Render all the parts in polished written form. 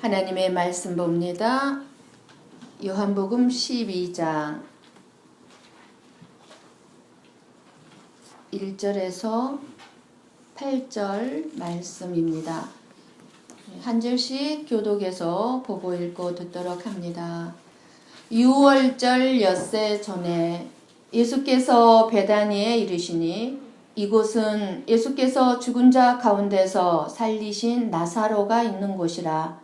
하나님의 말씀 봅니다. 요한복음 12장 1절에서 8절 말씀입니다. 한 절씩 교독해서 보고 읽고 듣도록 합니다. 6월절 엿새 전에 예수께서 베다니에 이르시니 이곳은 예수께서 죽은 자 가운데서 살리신 나사로가 있는 곳이라.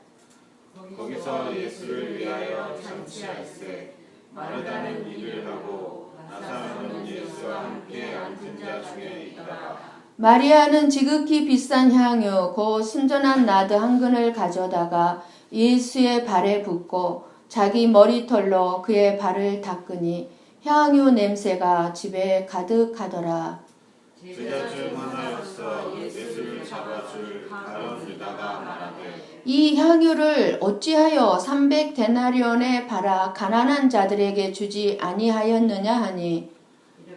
거기서 예수를 위하여 잔치할세 마르다는 일을 하고 나사로는 예수와 함께 앉은 자 중에 있더라. 마리아는 지극히 비싼 향유 곧 순전한 나드 한 근을 가져다가 예수의 발에 붓고 자기 머리털로 그의 발을 닦으니 향유 냄새가 집에 가득하더라. 제자 중 하나였어 예수를 잡아줄 가룟유다가 말하되 이 향유를 어찌하여 300데나리온에 팔아 가난한 자들에게 주지 아니하였느냐 하니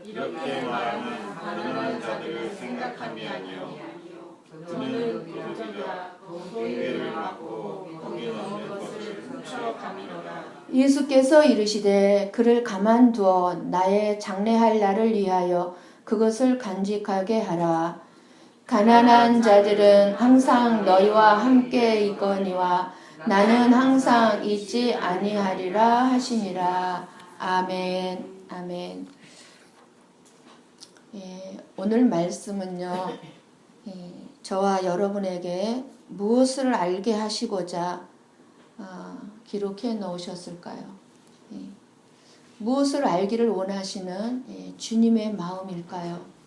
이렇게 말하는 가난한 자들을 생각함이 아니요 그는 도둑이라 경계를 막고 거기 넣는 것을 훔쳐 가미노라. 예수께서 이르시되 그를 가만두어 나의 장례할 날을 위하여 그것을 간직하게 하라. 가난한 자들은 항상 너희와 함께 있거니와 나는 항상 있지 아니하리라 하시니라. 아멘. 아멘. 오늘 말씀은요, 저와 여러분에게 무엇을 알게 하시고자 기록해 놓으셨을까요? 무엇을 알기를 원하시는 주님의 마음일까요?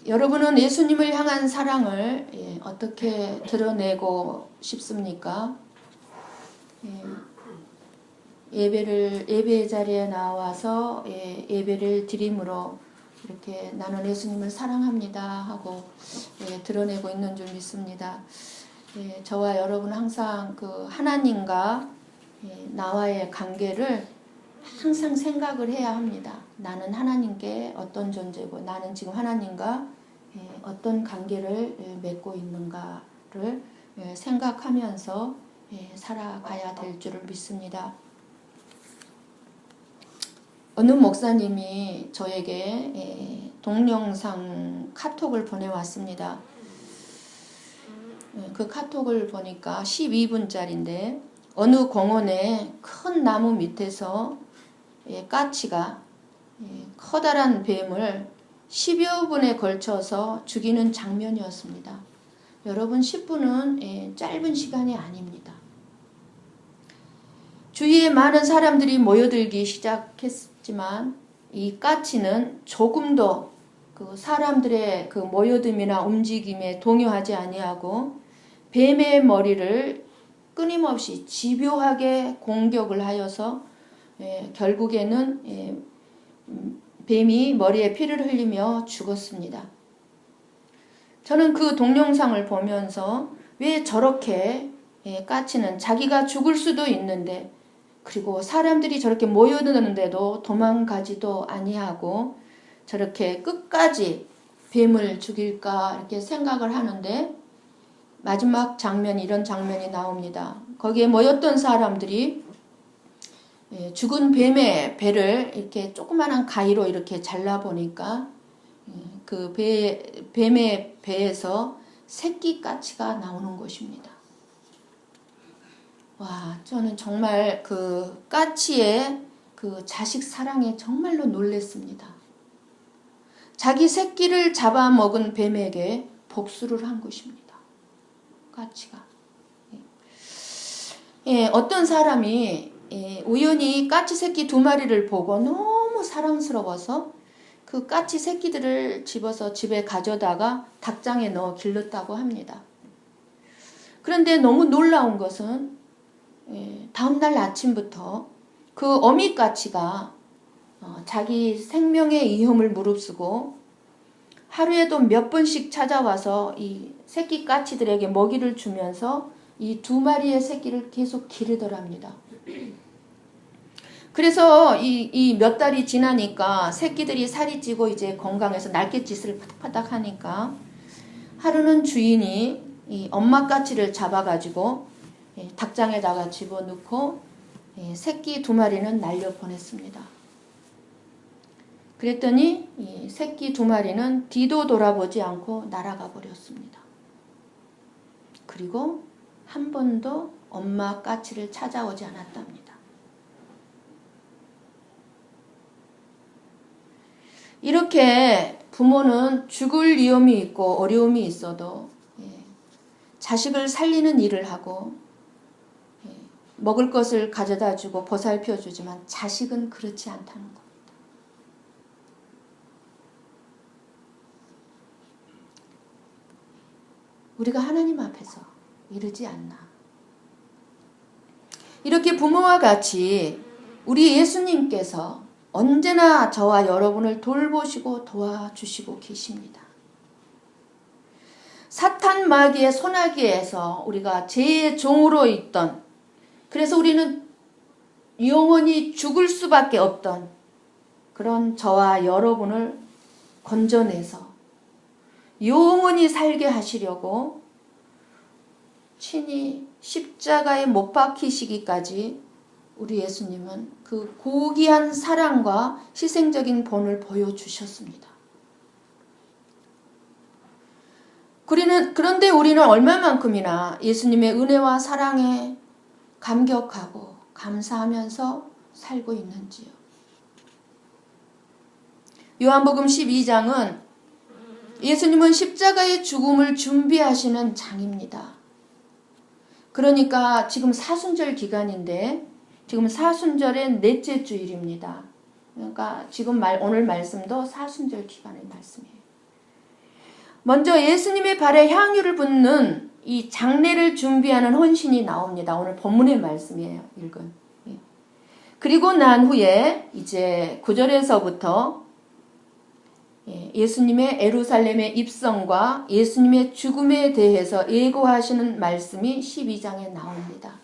여러분은 예수님을 향한 사랑을 어떻게 드러내고 싶습니까? 예배의 자리에 나와서 예배를 드림으로 이렇게 나는 예수님을 사랑합니다 하고 드러내고 있는 줄 믿습니다. 저와 여러분은 항상 그 하나님과 나와의 관계를 항상 생각을 해야 합니다. 나는 하나님께 어떤 존재고 나는 지금 하나님과 어떤 관계를 맺고 있는가를 생각하면서 살아가야 될 줄을 믿습니다. 어느 목사님이 저에게 동영상 카톡을 보내왔습니다. 그 카톡을 보니까 12분짜리인데 어느 공원의 큰 나무 밑에서 까치가 커다란 뱀을 10여 분에 걸쳐서 죽이는 장면이었습니다. 여러분 10분은 짧은 시간이 아닙니다. 주위에 많은 사람들이 모여들기 시작했지만 이 까치는 조금도 그 사람들의 그 모여듦이나 움직임에 동요하지 아니하고 뱀의 머리를 끊임없이 집요하게 공격을 하여서 결국에는 뱀이 머리에 피를 흘리며 죽었습니다. 저는 그 동영상을 보면서 왜 저렇게 까치는 자기가 죽을 수도 있는데 그리고 사람들이 저렇게 모여드는데도 도망가지도 아니하고 저렇게 끝까지 뱀을 죽일까 이렇게 생각을 하는데 마지막 장면이 이런 장면이 나옵니다. 거기에 모였던 사람들이 죽은 뱀의 배를 이렇게 조그마한 가위로 이렇게 잘라보니까 그 뱀의 배에서 새끼 까치가 나오는 것입니다. 와, 저는 정말 그 까치의 그 자식 사랑에 정말로 놀랐습니다. 자기 새끼를 잡아먹은 뱀에게 복수를 한 것입니다. 까치가. 어떤 사람이 우연히 까치 새끼 2마리를 보고 너무 사랑스러워서 그 까치 새끼들을 집어서 집에 가져다가 닭장에 넣어 길렀다고 합니다. 그런데 너무 놀라운 것은 다음날 아침부터 그 어미 까치가 자기 생명의 위험을 무릅쓰고 하루에도 몇 번씩 찾아와서 이 새끼 까치들에게 먹이를 주면서 이 2마리의 새끼를 계속 기르더랍니다. 그래서 이 몇 달이 지나니까 새끼들이 살이 찌고 이제 건강해서 날갯짓을 파닥파닥 하니까 하루는 주인이 이 엄마 까치를 잡아가지고 닭장에다가 집어넣고 새끼 2마리는 날려 보냈습니다. 그랬더니 이 새끼 2마리는 뒤도 돌아보지 않고 날아가 버렸습니다. 그리고 한 번도 엄마 까치를 찾아오지 않았답니다. 이렇게 부모는 죽을 위험이 있고 어려움이 있어도 자식을 살리는 일을 하고 먹을 것을 가져다 주고 보살펴 주지만 자식은 그렇지 않다는 겁니다. 우리가 하나님 앞에서 이러지 않나. 이렇게 부모와 같이 우리 예수님께서 언제나 저와 여러분을 돌보시고 도와주시고 계십니다. 사탄 마귀의 소나기에서 우리가 죄의 종으로 있던, 그래서 우리는 영원히 죽을 수밖에 없던 그런 저와 여러분을 건져내서 영원히 살게 하시려고 친히 십자가에 못 박히시기까지 우리 예수님은 그 고귀한 사랑과 희생적인 본을 보여주셨습니다. 그런데 우리는 얼마만큼이나 예수님의 은혜와 사랑에 감격하고 감사하면서 살고 있는지요. 요한복음 12장은 예수님은 십자가의 죽음을 준비하시는 장입니다. 그러니까 지금 사순절 기간인데 지금 사순절의 넷째 주일입니다. 그러니까 지금 오늘 말씀도 사순절 기간의 말씀이에요. 먼저 예수님의 발에 향유를 붓는 이 장례를 준비하는 헌신이 나옵니다. 오늘 본문의 말씀이에요. 읽은. 그리고 난 후에 이제 9절에서부터 예수님의 예루살렘의 입성과 예수님의 죽음에 대해서 예고하시는 말씀이 12장에 나옵니다.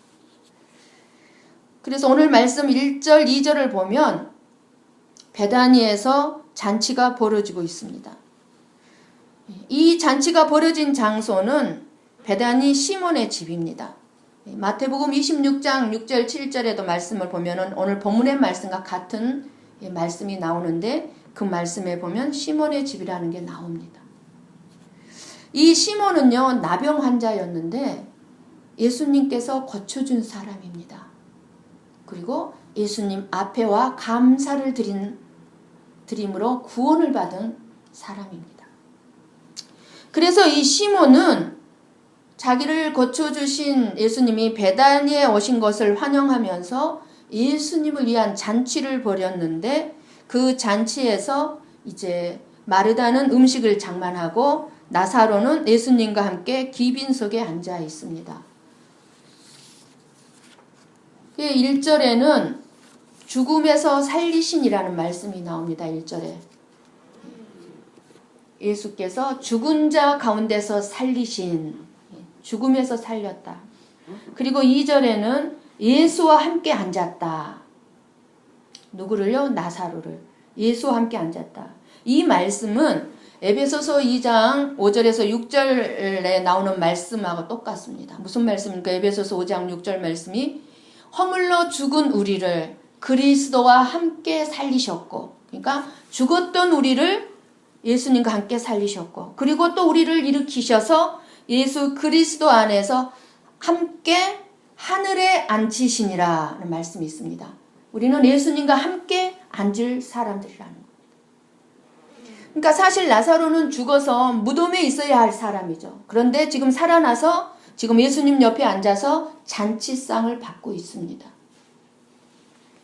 그래서 오늘 말씀 1절, 2절을 보면 베다니에서 잔치가 벌어지고 있습니다. 이 잔치가 벌어진 장소는 베다니 시몬의 집입니다. 마태복음 26장 6절, 7절에도 말씀을 보면 오늘 본문의 말씀과 같은 말씀이 나오는데 그 말씀에 보면 시몬의 집이라는 게 나옵니다. 이 시몬은요, 나병 환자였는데 예수님께서 고쳐준 사람입니다. 그리고 예수님 앞에와 감사를 드림으로 구원을 받은 사람입니다. 그래서 이 시몬은 자기를 고쳐주신 예수님이 베다니에 오신 것을 환영하면서 예수님을 위한 잔치를 벌였는데 그 잔치에서 이제 마르다는 음식을 장만하고 나사로는 예수님과 함께 귀빈석에 앉아 있습니다. 1절에는 죽음에서 살리신이라는 말씀이 나옵니다. 1절에. 예수께서 죽은 자 가운데서 살리신, 죽음에서 살렸다. 그리고 2절에는 예수와 함께 앉았다. 누구를요? 나사로를. 예수와 함께 앉았다. 이 말씀은 에베소서 2장 5절에서 6절에 나오는 말씀하고 똑같습니다. 무슨 말씀입니까? 에베소서 5장 6절 말씀이 허물러 죽은 우리를 그리스도와 함께 살리셨고, 그러니까 죽었던 우리를 예수님과 함께 살리셨고, 그리고 또 우리를 일으키셔서 예수 그리스도 안에서 함께 하늘에 앉히시니라는 말씀이 있습니다. 우리는 예수님과 함께 앉을 사람들이라는 겁니다. 그러니까 사실 나사로는 죽어서 무덤에 있어야 할 사람이죠. 그런데 지금 살아나서 지금 예수님 옆에 앉아서 잔치상을 받고 있습니다.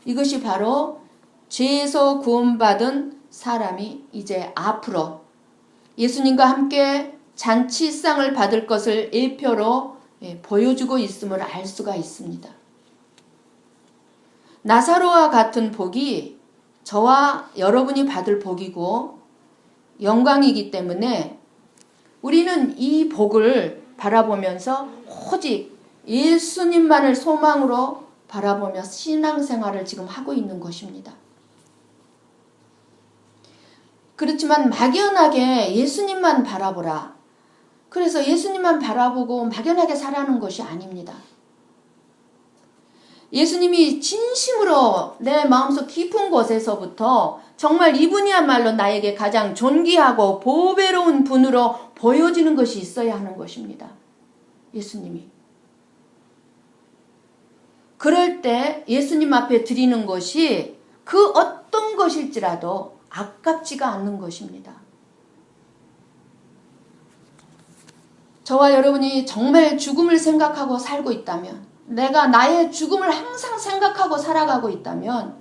이것이 바로 죄에서 구원받은 사람이 이제 앞으로 예수님과 함께 잔치상을 받을 것을 예표로 보여주고 있음을 알 수가 있습니다. 나사로와 같은 복이 저와 여러분이 받을 복이고 영광이기 때문에 우리는 이 복을 바라보면서 오직 예수님만을 소망으로 바라보며 신앙생활을 지금 하고 있는 것입니다. 그렇지만 막연하게 예수님만 바라보라. 그래서 예수님만 바라보고 막연하게 살아가는 것이 아닙니다. 예수님이 진심으로 내 마음속 깊은 곳에서부터 정말 이분이야말로 나에게 가장 존귀하고 보배로운 분으로 보여지는 것이 있어야 하는 것입니다. 예수님이. 그럴 때 예수님 앞에 드리는 것이 그 어떤 것일지라도 아깝지가 않는 것입니다. 저와 여러분이 정말 죽음을 생각하고 살고 있다면, 내가 나의 죽음을 항상 생각하고 살아가고 있다면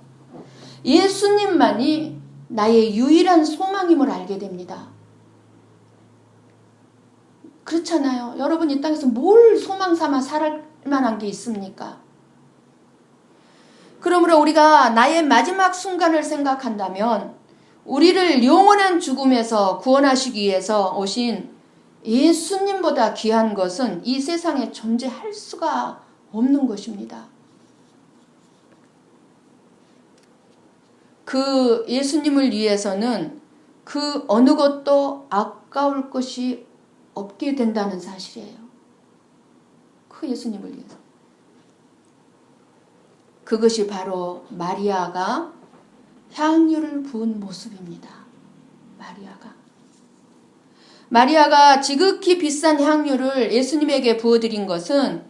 예수님만이 나의 유일한 소망임을 알게 됩니다. 그렇잖아요. 여러분 이 땅에서 뭘 소망 삼아 살 만한 게 있습니까? 그러므로 우리가 나의 마지막 순간을 생각한다면 우리를 영원한 죽음에서 구원하시기 위해서 오신 예수님보다 귀한 것은 이 세상에 존재할 수가 없는 것입니다. 그 예수님을 위해서는 그 어느 것도 아까울 것이 없게 된다는 사실이에요. 그 예수님을 위해서. 그것이 바로 마리아가 향유를 부은 모습입니다. 마리아가 지극히 비싼 향유를 예수님에게 부어드린 것은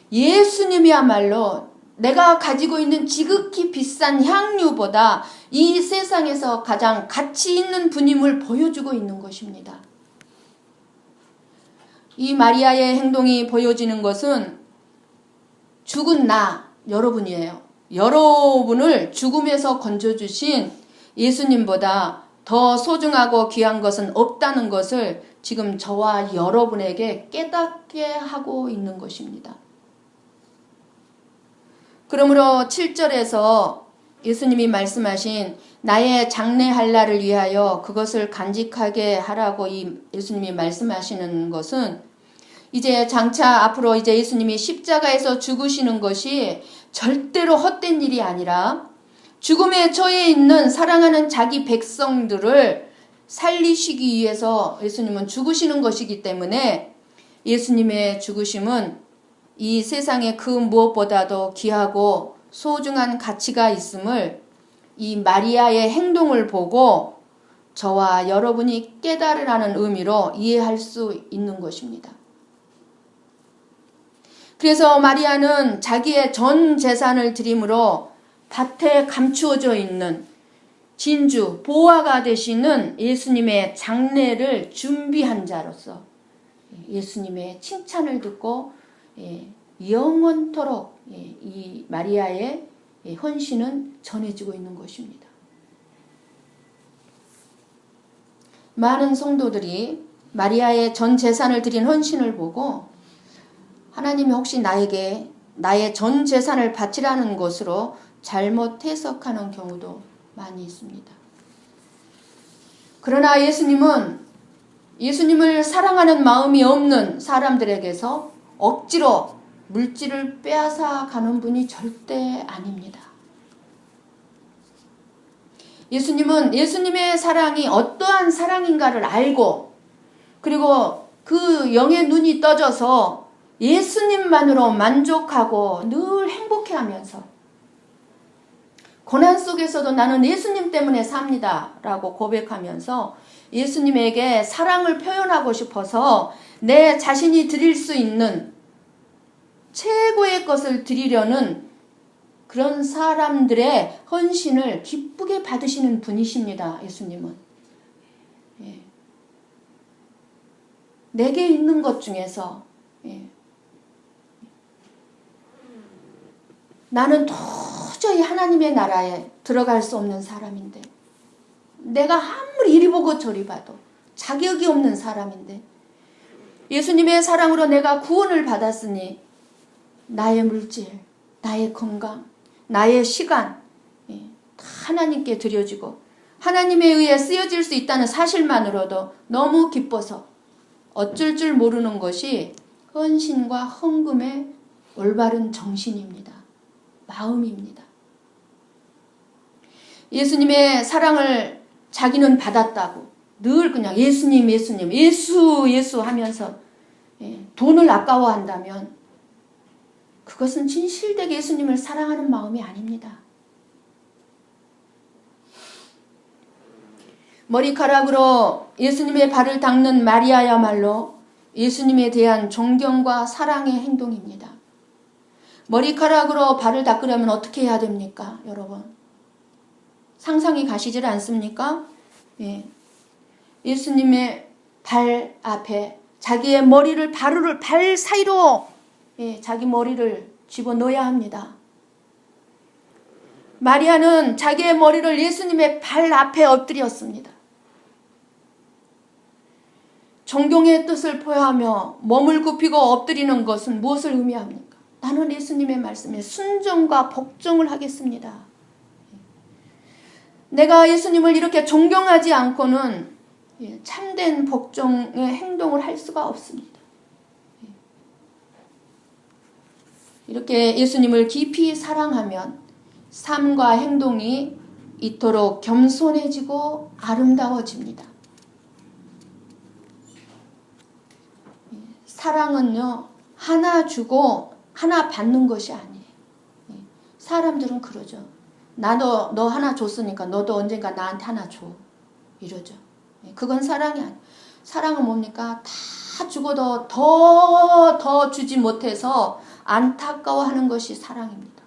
예수님이야말로 내가 가지고 있는 지극히 비싼 향유보다 이 세상에서 가장 가치 있는 분임을 보여주고 있는 것입니다. 이 마리아의 행동이 보여지는 것은 죽은 나, 여러분이에요. 여러분을 죽음에서 건져주신 예수님보다 더 소중하고 귀한 것은 없다는 것을 지금 저와 여러분에게 깨닫게 하고 있는 것입니다. 그러므로 7절에서 예수님이 말씀하신 나의 장래할 날을 위하여 그것을 간직하게 하라고 이 예수님이 말씀하시는 것은 이제 장차 앞으로 이제 예수님이 십자가에서 죽으시는 것이 절대로 헛된 일이 아니라 죽음에 처해 있는 사랑하는 자기 백성들을 살리시기 위해서 예수님은 죽으시는 것이기 때문에 예수님의 죽으심은 이 세상에 그 무엇보다도 귀하고 소중한 가치가 있음을 이 마리아의 행동을 보고 저와 여러분이 깨달으라는 의미로 이해할 수 있는 것입니다. 그래서 마리아는 자기의 전 재산을 드림으로 밭에 감추어져 있는 진주, 보화가 되시는 예수님의 장례를 준비한 자로서 예수님의 칭찬을 듣고 영원토록 이 마리아의 헌신은 전해지고 있는 것입니다. 많은 성도들이 마리아의 전 재산을 드린 헌신을 보고 하나님이 혹시 나에게 나의 전 재산을 바치라는 것으로 잘못 해석하는 경우도 많이 있습니다. 그러나 예수님은 예수님을 사랑하는 마음이 없는 사람들에게서 억지로 물질을 빼앗아 가는 분이 절대 아닙니다. 예수님은 예수님의 사랑이 어떠한 사랑인가를 알고 그리고 그 영의 눈이 떠져서 예수님만으로 만족하고 늘 행복해하면서 고난 속에서도 나는 예수님 때문에 삽니다 라고 고백하면서 예수님에게 사랑을 표현하고 싶어서 내 자신이 드릴 수 있는 최고의 것을 드리려는 그런 사람들의 헌신을 기쁘게 받으시는 분이십니다. 예수님은. 내게 있는 것 중에서 나는 도저히 하나님의 나라에 들어갈 수 없는 사람인데 내가 아무리 이리 보고 저리 봐도 자격이 없는 사람인데 예수님의 사랑으로 내가 구원을 받았으니 나의 물질, 나의 건강, 나의 시간 다 하나님께 드려지고 하나님에 의해 쓰여질 수 있다는 사실만으로도 너무 기뻐서 어쩔 줄 모르는 것이 헌신과 헌금의 올바른 정신입니다. 마음입니다. 예수님의 사랑을 자기는 받았다고 늘 그냥 예수님, 예수님, 예수 하면서 돈을 아까워한다면 그것은 진실되게 예수님을 사랑하는 마음이 아닙니다. 머리카락으로 예수님의 발을 닦는 마리아야말로 예수님에 대한 존경과 사랑의 행동입니다. 머리카락으로 발을 닦으려면 어떻게 해야 됩니까, 여러분? 상상이 가시질 않습니까? 예수님의 발 앞에 자기의 머리를 발 사이로 자기 머리를 집어넣어야 합니다. 마리아는 자기의 머리를 예수님의 발 앞에 엎드렸습니다. 존경의 뜻을 표하며 몸을 굽히고 엎드리는 것은 무엇을 의미합니까? 나는 예수님의 말씀에 순종과 복종을 하겠습니다. 내가 예수님을 이렇게 존경하지 않고는 참된 복종의 행동을 할 수가 없습니다. 이렇게 예수님을 깊이 사랑하면 삶과 행동이 이토록 겸손해지고 아름다워집니다. 사랑은요, 하나 주고 하나 받는 것이 아니에요. 사람들은 그러죠. 나도 너 하나 줬으니까 너도 언젠가 나한테 하나 줘. 이러죠. 그건 사랑이 아니에요. 사랑은 뭡니까? 다 주고도 더 주지 못해서 안타까워하는 것이 사랑입니다.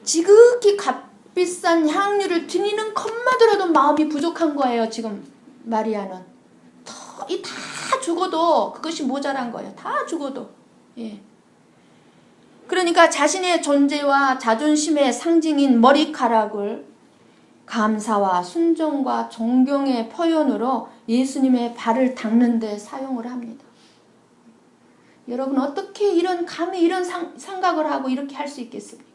지극히 값비싼 향유를 드리는 것만으로도 마음이 부족한 거예요. 지금 마리아는. 다 죽어도 그것이 모자란 거예요. 다 죽어도. 그러니까 자신의 존재와 자존심의 상징인 머리카락을 감사와 순종과 존경의 표현으로 예수님의 발을 닦는 데 사용을 합니다. 여러분 어떻게 감히 이런 생각을 하고 이렇게 할 수 있겠습니까?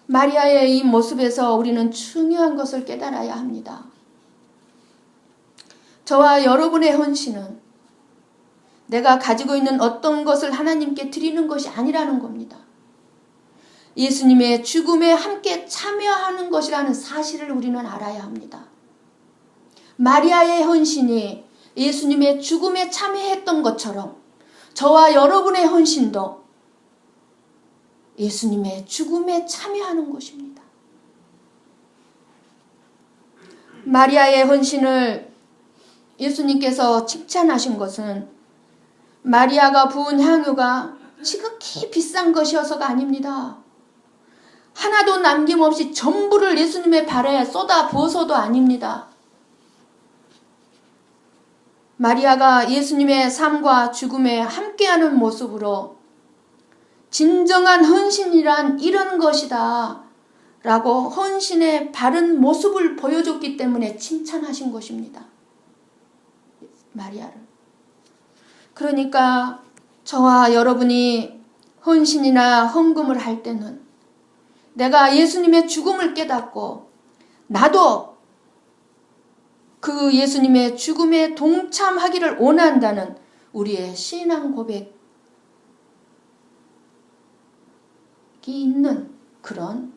마리아의 이 모습에서 우리는 중요한 것을 깨달아야 합니다. 저와 여러분의 헌신은 내가 가지고 있는 어떤 것을 하나님께 드리는 것이 아니라는 겁니다. 예수님의 죽음에 함께 참여하는 것이라는 사실을 우리는 알아야 합니다. 마리아의 헌신이 예수님의 죽음에 참여했던 것처럼 저와 여러분의 헌신도 예수님의 죽음에 참여하는 것입니다. 마리아의 헌신을 예수님께서 칭찬하신 것은 마리아가 부은 향유가 지극히 비싼 것이어서가 아닙니다. 하나도 남김없이 전부를 예수님의 발에 쏟아 부어서도 아닙니다. 마리아가 예수님의 삶과 죽음에 함께하는 모습으로 진정한 헌신이란 이런 것이다 라고 헌신의 바른 모습을 보여줬기 때문에 칭찬하신 것입니다. 마리아를. 그러니까 저와 여러분이 헌신이나 헌금을 할 때는 내가 예수님의 죽음을 깨닫고 나도 그 예수님의 죽음에 동참하기를 원한다는 우리의 신앙 고백이 있는 그런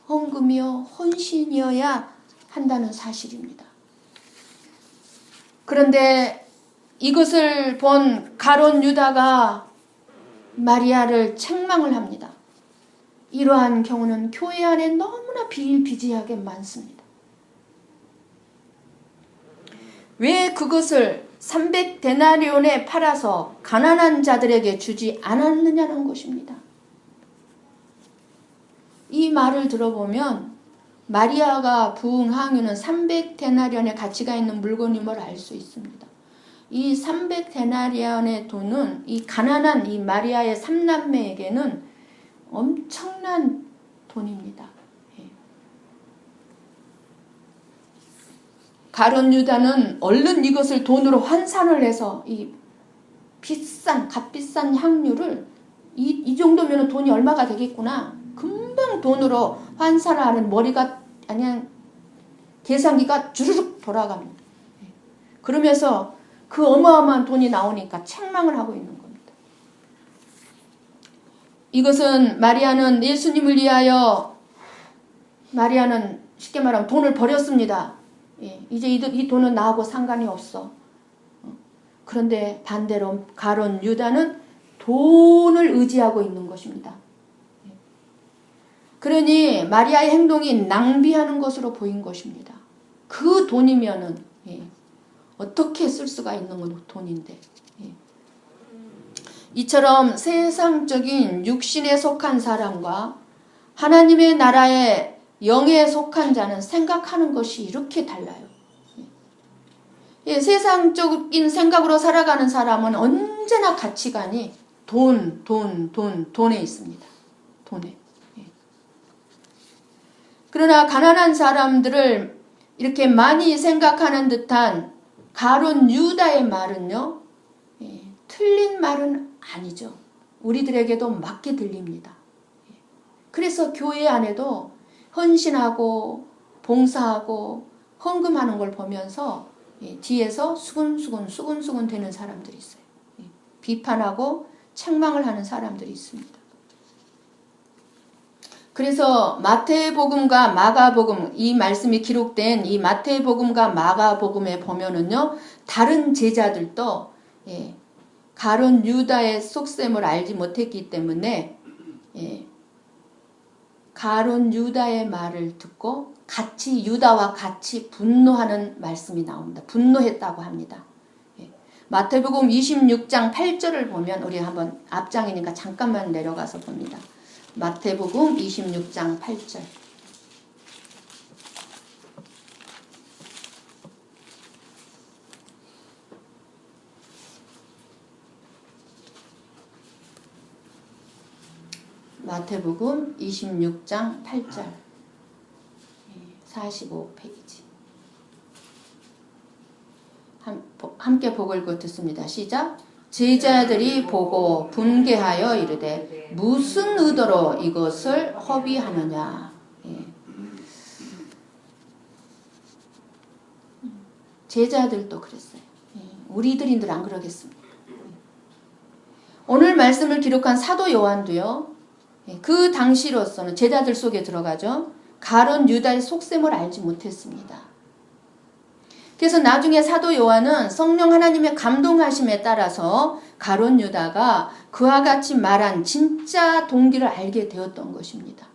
헌금이요 헌신이어야 한다는 사실입니다. 그런데 이것을 본 가룟 유다가 마리아를 책망을 합니다. 이러한 경우는 교회 안에 너무나 비일비재하게 많습니다. 왜 그것을 300데나리온에 팔아서 가난한 자들에게 주지 않았느냐는 것입니다. 이 말을 들어보면 마리아가 부은 향유는 300데나리온의 가치가 있는 물건임을 알 수 있습니다. 이 300데나리온의 돈은 이 가난한 이 마리아의 3남매에게는 엄청난 돈입니다. 가룟 유다는 얼른 이것을 돈으로 환산을 해서 이 값비싼 향유를 이 정도면 돈이 얼마가 되겠구나. 금방 돈으로 환산하는 머리가 그냥 계산기가 주르륵 돌아갑니다. 그러면서 그 어마어마한 돈이 나오니까 책망을 하고 있는 겁니다. 이것은 마리아는 쉽게 말하면 돈을 버렸습니다. 예, 이제 이 돈은 나하고 상관이 없어. 그런데 반대로 가룟 유다는 돈을 의지하고 있는 것입니다. 그러니 마리아의 행동이 낭비하는 것으로 보인 것입니다. 그 돈이면은 어떻게 쓸 수가 있는 건 돈인데. 이처럼 세상적인 육신에 속한 사람과 하나님의 나라의 영에 속한 자는 생각하는 것이 이렇게 달라요. 세상적인 생각으로 살아가는 사람은 언제나 가치관이 돈에 있습니다. 돈에. 그러나 가난한 사람들을 이렇게 많이 생각하는 듯한 가룟 유다의 말은요, 틀린 말은 아니죠. 우리들에게도 맞게 들립니다. 그래서 교회 안에도 헌신하고 봉사하고 헌금하는 걸 보면서 뒤에서 수근수근 되는 사람들이 있어요. 비판하고 책망을 하는 사람들이 있습니다. 그래서 마태복음과 마가복음, 이 말씀이 기록된 이 마태복음과 마가복음에 보면은요, 다른 제자들도 가룟 유다의 속셈을 알지 못했기 때문에 가룟 유다의 말을 듣고 같이 유다와 같이 분노하는 말씀이 나옵니다. 분노했다고 합니다. 마태복음 26장 8절을 보면 우리 한번 앞장이니까 잠깐만 내려가서 봅니다. 마태복음 26장 8절. 마태복음 26장 8절 45페이지 함께 복을 듣습니다. 시작. 제자들이 보고 분개하여 이르되 무슨 의도로 이것을 허비하느냐. 제자들도 그랬어요. 우리들인들 안 그러겠습니까? 오늘 말씀을 기록한 사도 요한도요. 그 당시로서는 제자들 속에 들어가죠. 가룟 유다의 속셈을 알지 못했습니다. 그래서 나중에 사도 요한은 성령 하나님의 감동하심에 따라서 가룟 유다가 그와 같이 말한 진짜 동기를 알게 되었던 것입니다.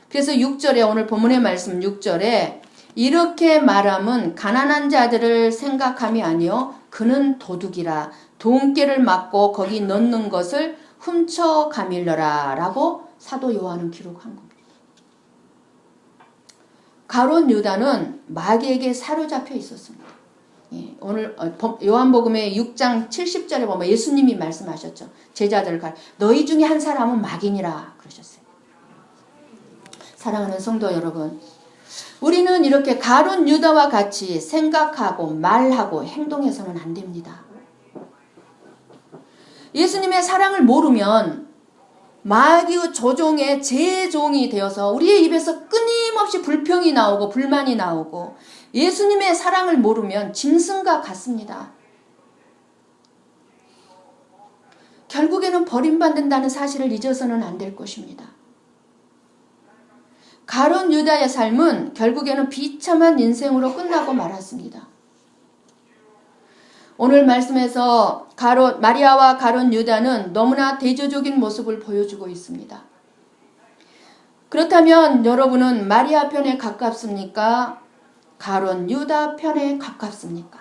그래서 6절에 오늘 본문의 말씀 6절에 이렇게 말함은 가난한 자들을 생각함이 아니요 그는 도둑이라 돈깨를 맞고 거기 넣는 것을 훔쳐 가밀러라 라고 사도 요한은 기록한 겁니다. 가룟 유다는 마귀에게 사로잡혀 있었습니다. 오늘 요한복음의 6장 70절에 보면 예수님이 말씀하셨죠. 제자들 너희 중에 한 사람은 마귀니라 그러셨어요. 사랑하는 성도 여러분, 우리는 이렇게 가룟 유다와 같이 생각하고 말하고 행동해서는 안 됩니다. 예수님의 사랑을 모르면 마귀의 조종의 제종이 되어서 우리의 입에서 끊임없이 불평이 나오고 불만이 나오고 예수님의 사랑을 모르면 짐승과 같습니다. 결국에는 버림받는다는 사실을 잊어서는 안 될 것입니다. 가룟 유다의 삶은 결국에는 비참한 인생으로 끝나고 말았습니다. 오늘 말씀에서 마리아와 가룟 유다는 너무나 대조적인 모습을 보여주고 있습니다. 그렇다면 여러분은 마리아 편에 가깝습니까? 가룟 유다 편에 가깝습니까?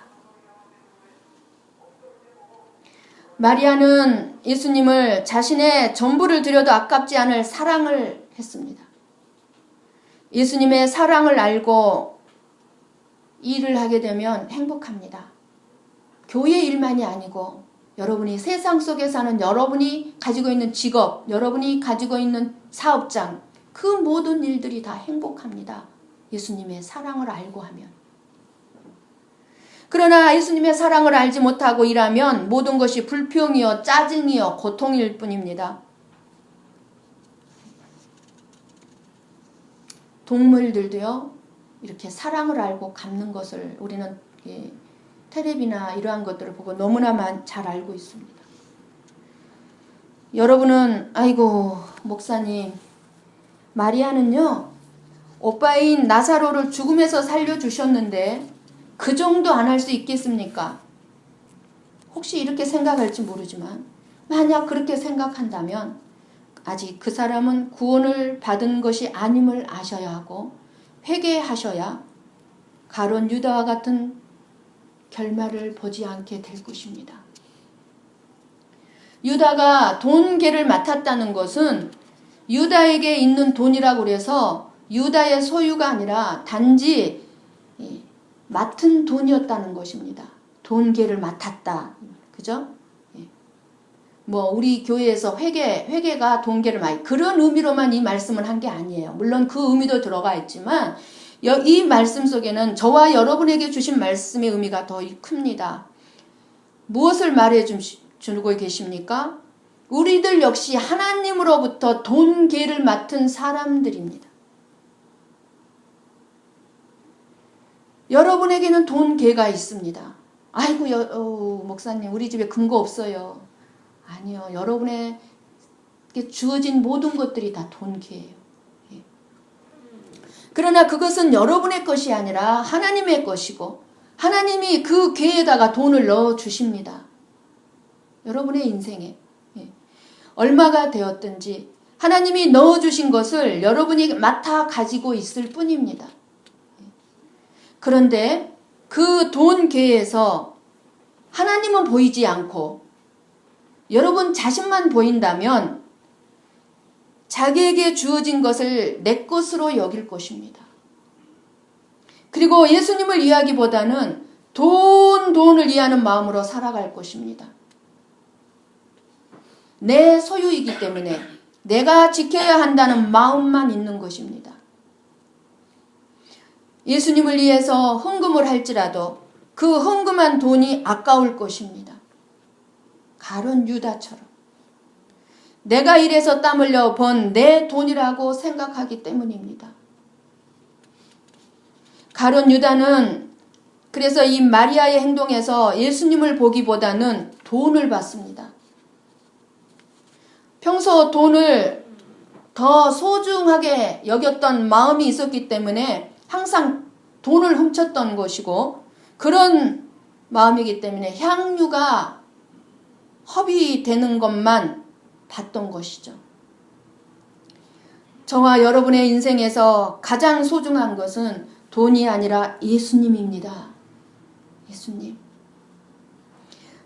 마리아는 예수님을 자신의 전부를 드려도 아깝지 않을 사랑을 했습니다. 예수님의 사랑을 알고 일을 하게 되면 행복합니다. 교회 일만이 아니고 여러분이 세상 속에 사는 여러분이 가지고 있는 직업, 여러분이 가지고 있는 사업장, 그 모든 일들이 다 행복합니다. 예수님의 사랑을 알고 하면. 그러나 예수님의 사랑을 알지 못하고 일하면 모든 것이 불평이요, 짜증이요, 고통일 뿐입니다. 동물들도요, 이렇게 사랑을 알고 갚는 것을 우리는 텔레비나 이러한 것들을 보고 너무나 잘 알고 있습니다. 여러분은 아이고 목사님, 마리아는요 오빠인 나사로를 죽음에서 살려주셨는데 그 정도 안 할 수 있겠습니까? 혹시 이렇게 생각할지 모르지만 만약 그렇게 생각한다면 아직 그 사람은 구원을 받은 것이 아님을 아셔야 하고 회개하셔야 가룟 유다와 같은 결말을 보지 않게 될 것입니다. 유다가 돈계를 맡았다는 것은 유다에게 있는 돈이라고 그래서 유다의 소유가 아니라 단지 맡은 돈이었다는 것입니다. 돈계를 맡았다. 그죠? 뭐 우리 교회에서 회계가 돈계를 많이 그런 의미로만 이 말씀을 한 게 아니에요. 물론 그 의미도 들어가 있지만 이 말씀 속에는 저와 여러분에게 주신 말씀의 의미가 더 큽니다. 무엇을 말해 주고 계십니까? 우리들 역시 하나님으로부터 돈계를 맡은 사람들입니다. 여러분에게는 돈계가 있습니다. 아이고 목사님 우리 집에 금고 없어요. 아니요. 여러분에게 주어진 모든 것들이 다 돈계예요. 그러나 그것은 여러분의 것이 아니라 하나님의 것이고 하나님이 그 궤에다가 돈을 넣어 주십니다. 여러분의 인생에 얼마가 되었든지 하나님이 넣어 주신 것을 여러분이 맡아 가지고 있을 뿐입니다. 그런데 그 돈계에서 하나님은 보이지 않고 여러분 자신만 보인다면 자기에게 주어진 것을 내 것으로 여길 것입니다. 그리고 예수님을 이해하기보다는 돈을 이해하는 마음으로 살아갈 것입니다. 내 소유이기 때문에 내가 지켜야 한다는 마음만 있는 것입니다. 예수님을 위해서 헌금을 할지라도 그 헌금한 돈이 아까울 것입니다. 가룟 유다처럼 내가 일해서 땀 흘려 번 내 돈이라고 생각하기 때문입니다. 가룟 유다는 그래서 이 마리아의 행동에서 예수님을 보기보다는 돈을 봤습니다. 평소 돈을 더 소중하게 여겼던 마음이 있었기 때문에 항상 돈을 훔쳤던 것이고 그런 마음이기 때문에 향유가 허비되는 것만 봤던 것이죠. 저와 여러분의 인생에서 가장 소중한 것은 돈이 아니라 예수님입니다. 예수님.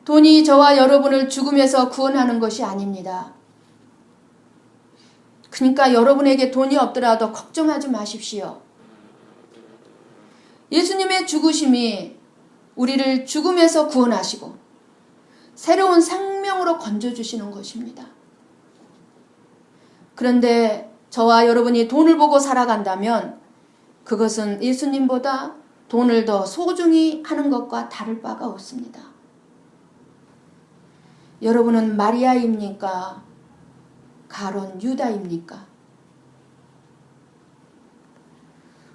돈이 저와 여러분을 죽음에서 구원하는 것이 아닙니다. 그러니까 여러분에게 돈이 없더라도 걱정하지 마십시오. 예수님의 죽으심이 우리를 죽음에서 구원하시고 새로운 생명으로 건져주시는 것입니다. 그런데 저와 여러분이 돈을 보고 살아간다면 그것은 예수님보다 돈을 더 소중히 하는 것과 다를 바가 없습니다. 여러분은 마리아입니까? 가룟 유다입니까?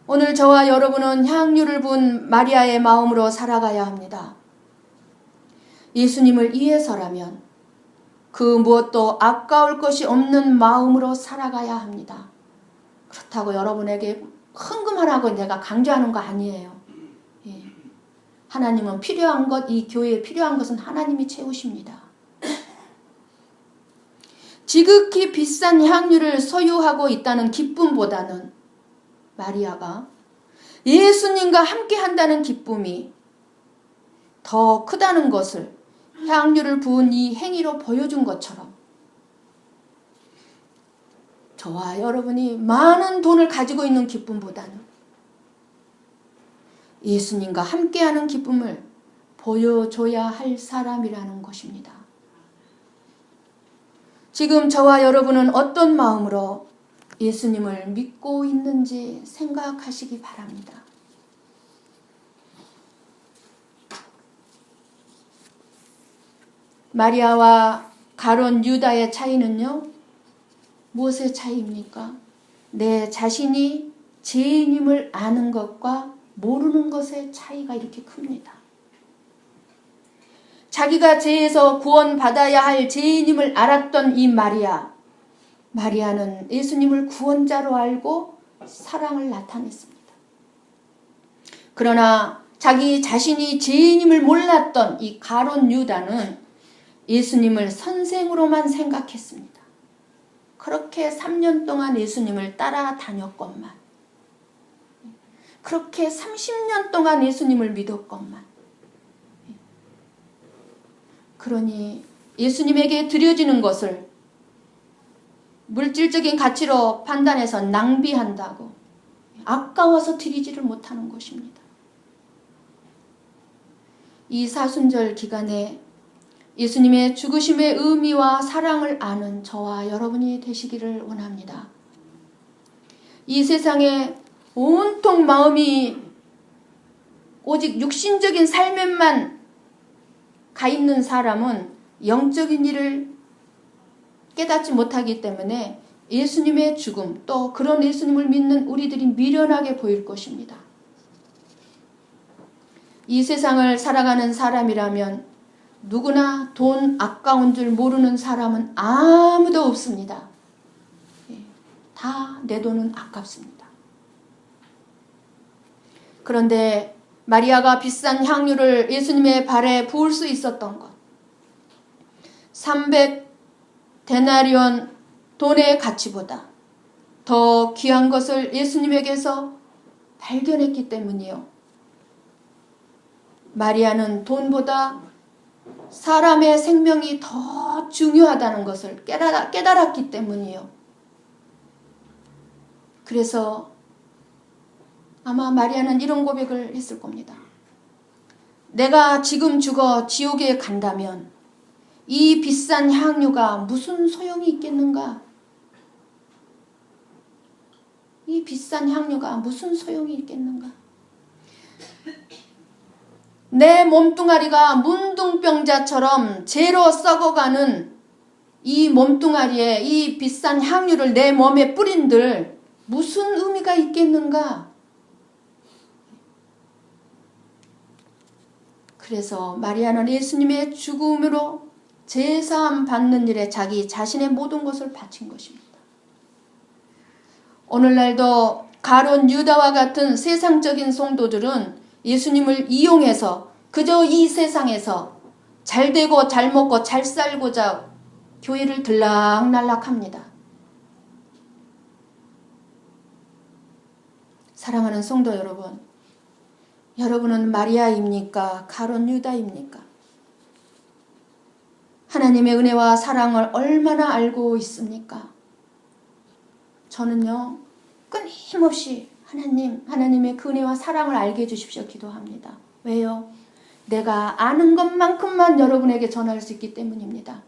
오늘 저와 여러분은 향유를 부은 마리아의 마음으로 살아가야 합니다. 예수님을 위해서라면 그 무엇도 아까울 것이 없는 마음으로 살아가야 합니다. 그렇다고 여러분에게 헌금하라고 내가 강조하는 거 아니에요. 하나님은 필요한 것, 이 교회에 필요한 것은 하나님이 채우십니다. 지극히 비싼 향유를 소유하고 있다는 기쁨보다는 마리아가 예수님과 함께 한다는 기쁨이 더 크다는 것을 향유를 부은 이 행위로 보여준 것처럼 저와 여러분이 많은 돈을 가지고 있는 기쁨보다는 예수님과 함께하는 기쁨을 보여줘야 할 사람이라는 것입니다. 지금 저와 여러분은 어떤 마음으로 예수님을 믿고 있는지 생각하시기 바랍니다. 마리아와 가룟 유다의 차이는요, 무엇의 차이입니까? 내 자신이 죄인임을 아는 것과 모르는 것의 차이가 이렇게 큽니다. 자기가 죄에서 구원받아야 할 죄인임을 알았던 이 마리아는 예수님을 구원자로 알고 사랑을 나타냈습니다. 그러나 자기 자신이 죄인임을 몰랐던 이 가룟 유다는 예수님을 선생으로만 생각했습니다. 그렇게 3년 동안 예수님을 따라다녔건만, 그렇게 30년 동안 예수님을 믿었건만, 그러니 예수님에게 드려지는 것을 물질적인 가치로 판단해서 낭비한다고 아까워서 드리지를 못하는 것입니다. 이 사순절 기간에 예수님의 죽으심의 의미와 사랑을 아는 저와 여러분이 되시기를 원합니다. 이 세상에 온통 마음이 오직 육신적인 삶에만 가 있는 사람은 영적인 일을 깨닫지 못하기 때문에 예수님의 죽음, 또 그런 예수님을 믿는 우리들이 미련하게 보일 것입니다. 이 세상을 살아가는 사람이라면 누구나 돈 아까운 줄 모르는 사람은 아무도 없습니다. 다 내 돈은 아깝습니다. 그런데 마리아가 비싼 향유를 예수님의 발에 부을 수 있었던 것, 300데나리온 돈의 가치보다 더 귀한 것을 예수님에게서 발견했기 때문이요. 마리아는 돈보다 사람의 생명이 더 중요하다는 것을 깨달았기 때문이요. 그래서 아마 마리아는 이런 고백을 했을 겁니다. 내가 지금 죽어 지옥에 간다면 이 비싼 향유가 무슨 소용이 있겠는가? 이 비싼 향유가 무슨 소용이 있겠는가? 내 몸뚱아리가 문둥병자처럼 죄로 썩어가는 이 몸뚱아리에 이 비싼 향유를 내 몸에 뿌린들 무슨 의미가 있겠는가? 그래서 마리아는 예수님의 죽음으로 제사함 받는 일에 자기 자신의 모든 것을 바친 것입니다. 오늘날도 가룟 유다와 같은 세상적인 성도들은 예수님을 이용해서 그저 이 세상에서 잘되고 잘 먹고 잘 살고자 교회를 들락날락합니다. 사랑하는 성도 여러분, 여러분은 마리아입니까? 가룟 유다입니까? 하나님의 은혜와 사랑을 얼마나 알고 있습니까? 저는요, 끊임없이 하나님의 그 은혜와 사랑을 알게 해주십시오 기도합니다. 왜요? 내가 아는 것만큼만 여러분에게 전할 수 있기 때문입니다.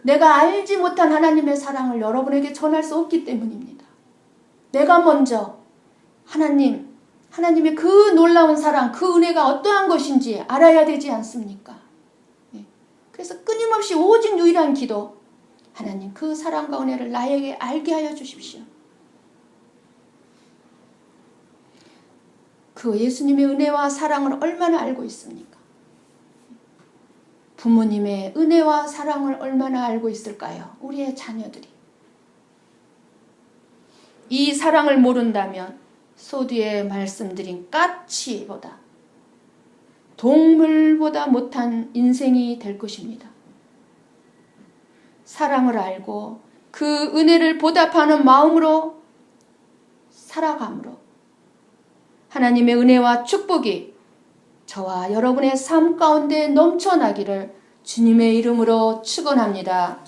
내가 알지 못한 하나님의 사랑을 여러분에게 전할 수 없기 때문입니다. 내가 먼저 하나님의 그 놀라운 사랑, 그 은혜가 어떠한 것인지 알아야 되지 않습니까? 그래서 끊임없이 오직 유일한 기도, 하나님 그 사랑과 은혜를 나에게 알게 하여 주십시오. 그 예수님의 은혜와 사랑을 얼마나 알고 있습니까? 부모님의 은혜와 사랑을 얼마나 알고 있을까요? 우리의 자녀들이. 이 사랑을 모른다면 소두에 말씀드린 까치보다 동물보다 못한 인생이 될 것입니다. 사랑을 알고 그 은혜를 보답하는 마음으로 살아감으로 하나님의 은혜와 축복이 저와 여러분의 삶 가운데 넘쳐나기를 주님의 이름으로 축원합니다.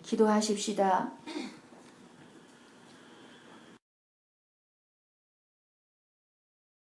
기도하십시다.